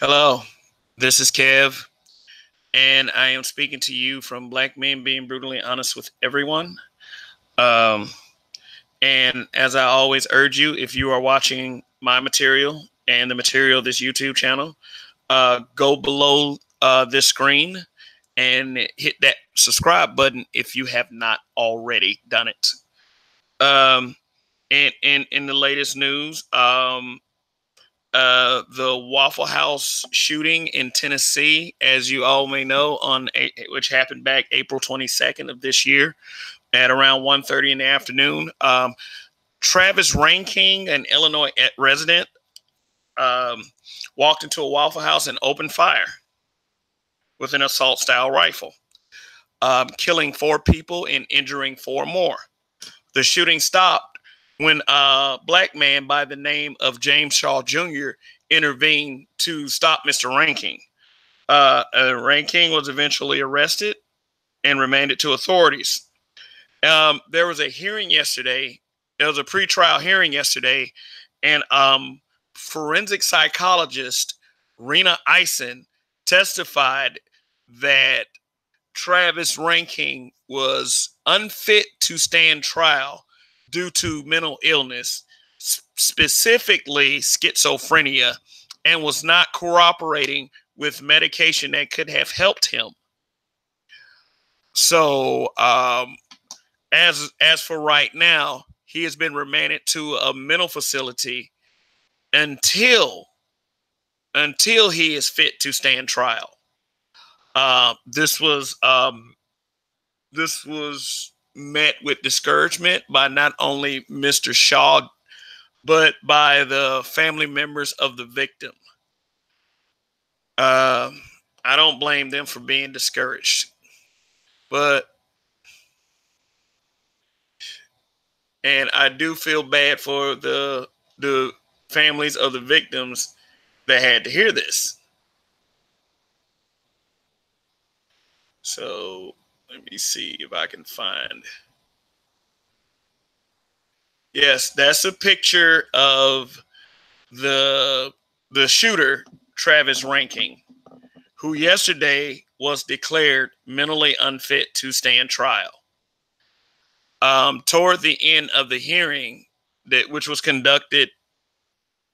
Hello, this is Kev, and I am speaking to you from Black Men Being Brutally Honest with Everyone. Um, and as I always urge you, if you are watching my material and the material of this YouTube channel, go below this screen and hit that subscribe button if you have not already done it. In the latest news, the Waffle House shooting in Tennessee, as you all may know, which happened back April 22nd of this year at around 1:30 in the afternoon. Travis Ranking, an Illinois resident, um, walked into a Waffle House and opened fire with an assault-style rifle, killing 4 people and injuring 4 more. The shooting stopped when a black man by the name of James Shaw Jr. intervened to stop Mr. Ranking. Ranking was eventually arrested and remanded to authorities. There was a hearing yesterday. There was a pretrial hearing yesterday, and forensic psychologist Rena Eisen testified that Travis Ranking was unfit to stand trial due to mental illness, specifically schizophrenia, and was not cooperating with medication that could have helped him. So, as for right now, he has been remanded to a mental facility until he is fit to stand trial. This was met with discouragement by not only Mr. Shaw, but by the family members of the victim. I don't blame them for being discouraged, and I do feel bad for the families of the victims that had to hear this. So let me see if I can find. Yes, that's a picture of the shooter, Travis Ranking, who yesterday was declared mentally unfit to stand trial. Toward the end of the hearing, which was conducted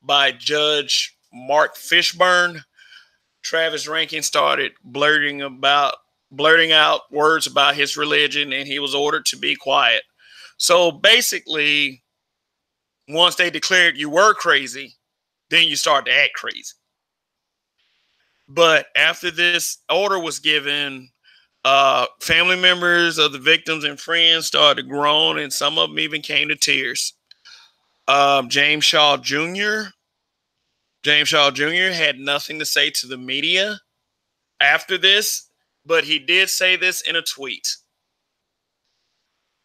by Judge Mark Fishburne, Travis Rankin started blurting out words about his religion, and he was ordered to be quiet. So basically, once they declared you were crazy, then you start to act crazy. But after this order was given, family members of the victims and friends started to groan, and some of them even came to tears. James Shaw Jr. had nothing to say to the media after this, but he did say this in a tweet,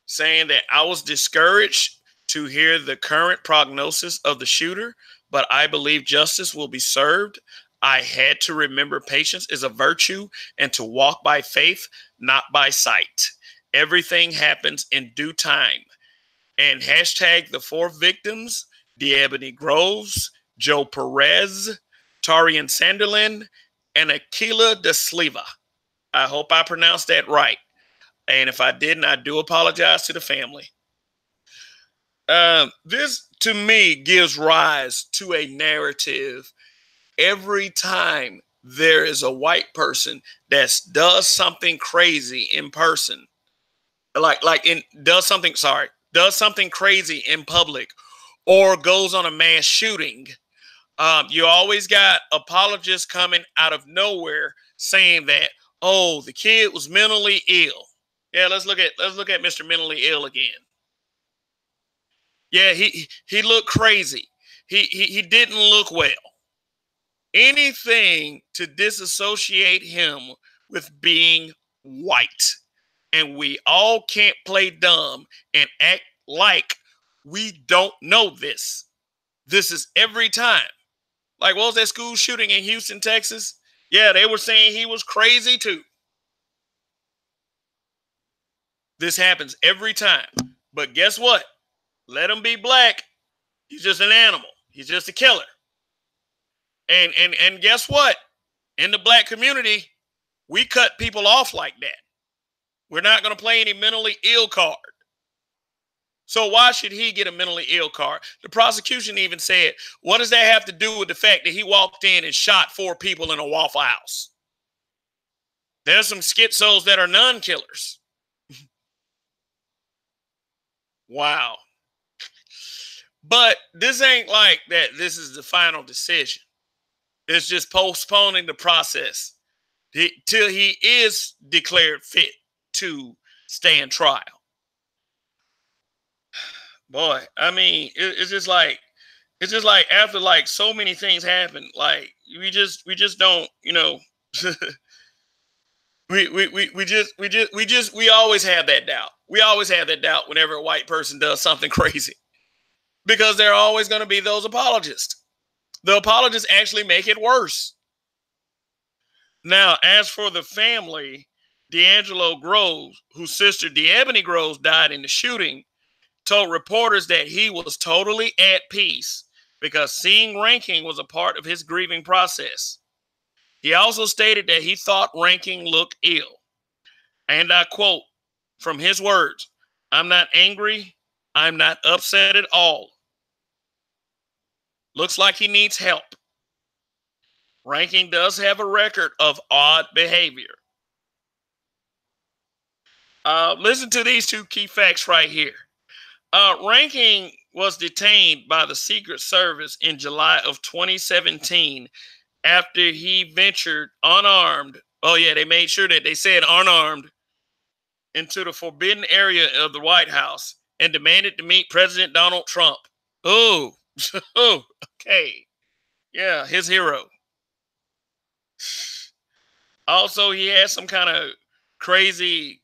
saying that I was discouraged to hear the current prognosis of the shooter, but I believe justice will be served. I had to remember patience is a virtue and to walk by faith, not by sight. Everything happens in due time. And hashtag the 4 victims, D'Ebony Groves, Joe Perez, Tarian Sanderlin, and Aquila De Sleva. I hope I pronounced that right. And if I didn't, I do apologize to the family. This, to me, gives rise to a narrative every time there is a white person that does something crazy in person, does something crazy in public, or goes on a mass shooting. You always got apologists coming out of nowhere saying that, oh, the kid was mentally ill. Yeah, let's look at Mr. Mentally Ill again. Yeah, he looked crazy. He didn't look well. Anything to disassociate him with being white. And we all can't play dumb and act like we don't know this. This is every time. Like, what was that school shooting in Houston, Texas? Yeah, they were saying he was crazy too. This happens every time. But guess what? Let him be black. He's just an animal. He's just a killer. And guess what? In the black community, we cut people off like that. We're not going to play any mentally ill card. So why should he get a mentally ill card? The prosecution even said, what does that have to do with the fact that he walked in and shot 4 people in a Waffle House? There's some schizos that are non-killers. Wow. But this ain't like that this is the final decision. It's just postponing the process till he is declared fit to stand trial. Boy, I mean, it's just like after like so many things happen, like we just don't, we always have that doubt. We always have that doubt whenever a white person does something crazy, because there are always going to be those apologists. The apologists actually make it worse. Now, as for the family, D'Angelo Groves, whose sister D'Ebony Groves died in the shooting, told reporters that he was totally at peace because seeing Ranking was a part of his grieving process. He also stated that he thought Ranking looked ill. And I quote from his words, "I'm not angry. I'm not upset at all. Looks like he needs help. Ranking does have a record of odd behavior." Listen to these 2 key facts right here. Ranking was detained by the Secret Service in July of 2017 after he ventured unarmed. Oh, yeah, they made sure that they said unarmed into the forbidden area of the White House and demanded to meet President Donald Trump. Oh, oh, okay. Yeah, his hero. Also, he had some kind of crazy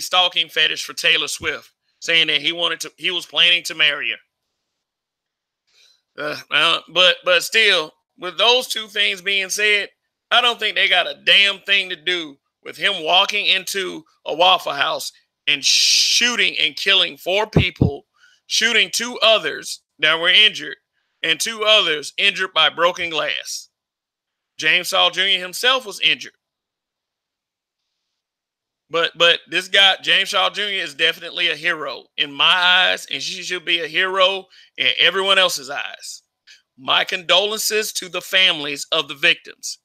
stalking fetish for Taylor Swift, saying that he was planning to marry her. But still, with those 2 things being said, I don't think they got a damn thing to do with him walking into a Waffle House and shooting and killing 4 people, shooting 2 others that were injured, and 2 others injured by broken glass. James Saul Jr. himself was injured. But this guy, James Shaw Jr., is definitely a hero in my eyes, and she should be a hero in everyone else's eyes. My condolences to the families of the victims,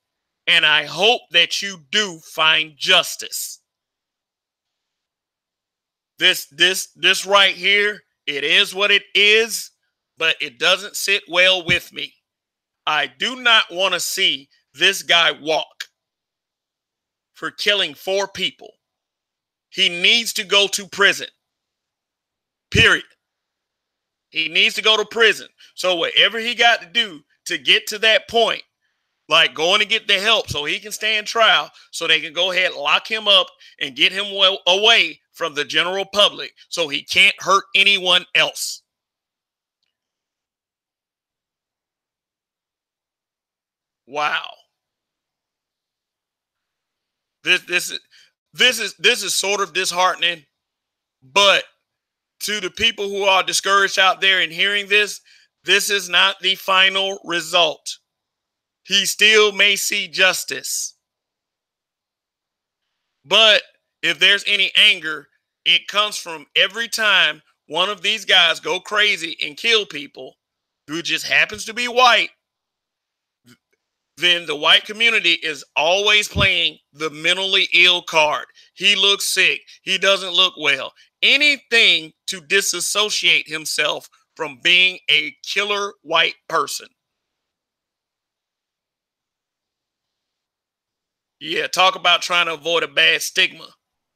and I hope that you do find justice. This right here, it is what it is, but it doesn't sit well with me. I do not want to see this guy walk for killing 4 people. He needs to go to prison. Period. He needs to go to prison. So whatever he got to do to get to that point, like going to get the help so he can stand trial, so they can go ahead, lock him up, and get him away from the general public so he can't hurt anyone else. Wow. This is sort of disheartening, but to the people who are discouraged out there and hearing this is not the final result. He still may see justice. But if there's any anger, it comes from every time one of these guys go crazy and kill people who just happens to be white, then the white community is always playing the mentally ill card. He looks sick. He doesn't look well. Anything to disassociate himself from being a killer white person. Yeah, talk about trying to avoid a bad stigma.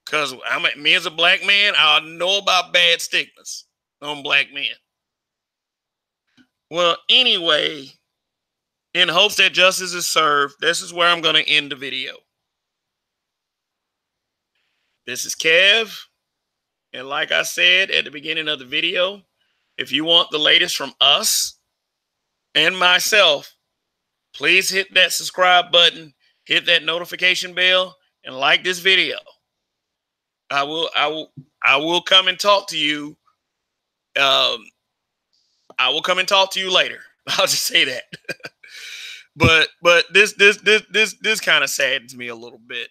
Because me as a black man, I know about bad stigmas on black men. Well, anyway, in hopes that justice is served, this is where I'm going to end the video. This is Kev. And like I said at the beginning of the video, if you want the latest from us and myself, please hit that subscribe button, hit that notification bell, and like this video. I will come and talk to you. I will come and talk to you later. I'll just say that. But this kind of saddens me a little bit.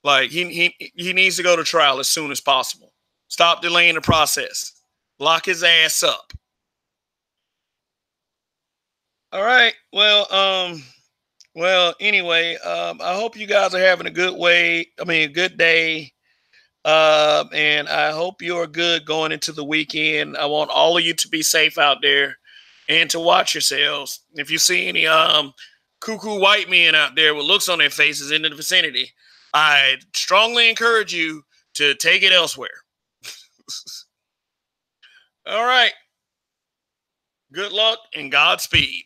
Like he needs to go to trial as soon as possible. Stop delaying the process. Lock his ass up. All right. Well, anyway, I hope you guys are having a good way. I mean, a good day. And I hope you're good going into the weekend. I want all of you to be safe out there and to watch yourselves. If you see any cuckoo white men out there with looks on their faces in the vicinity, I strongly encourage you to take it elsewhere. All right. Good luck and Godspeed.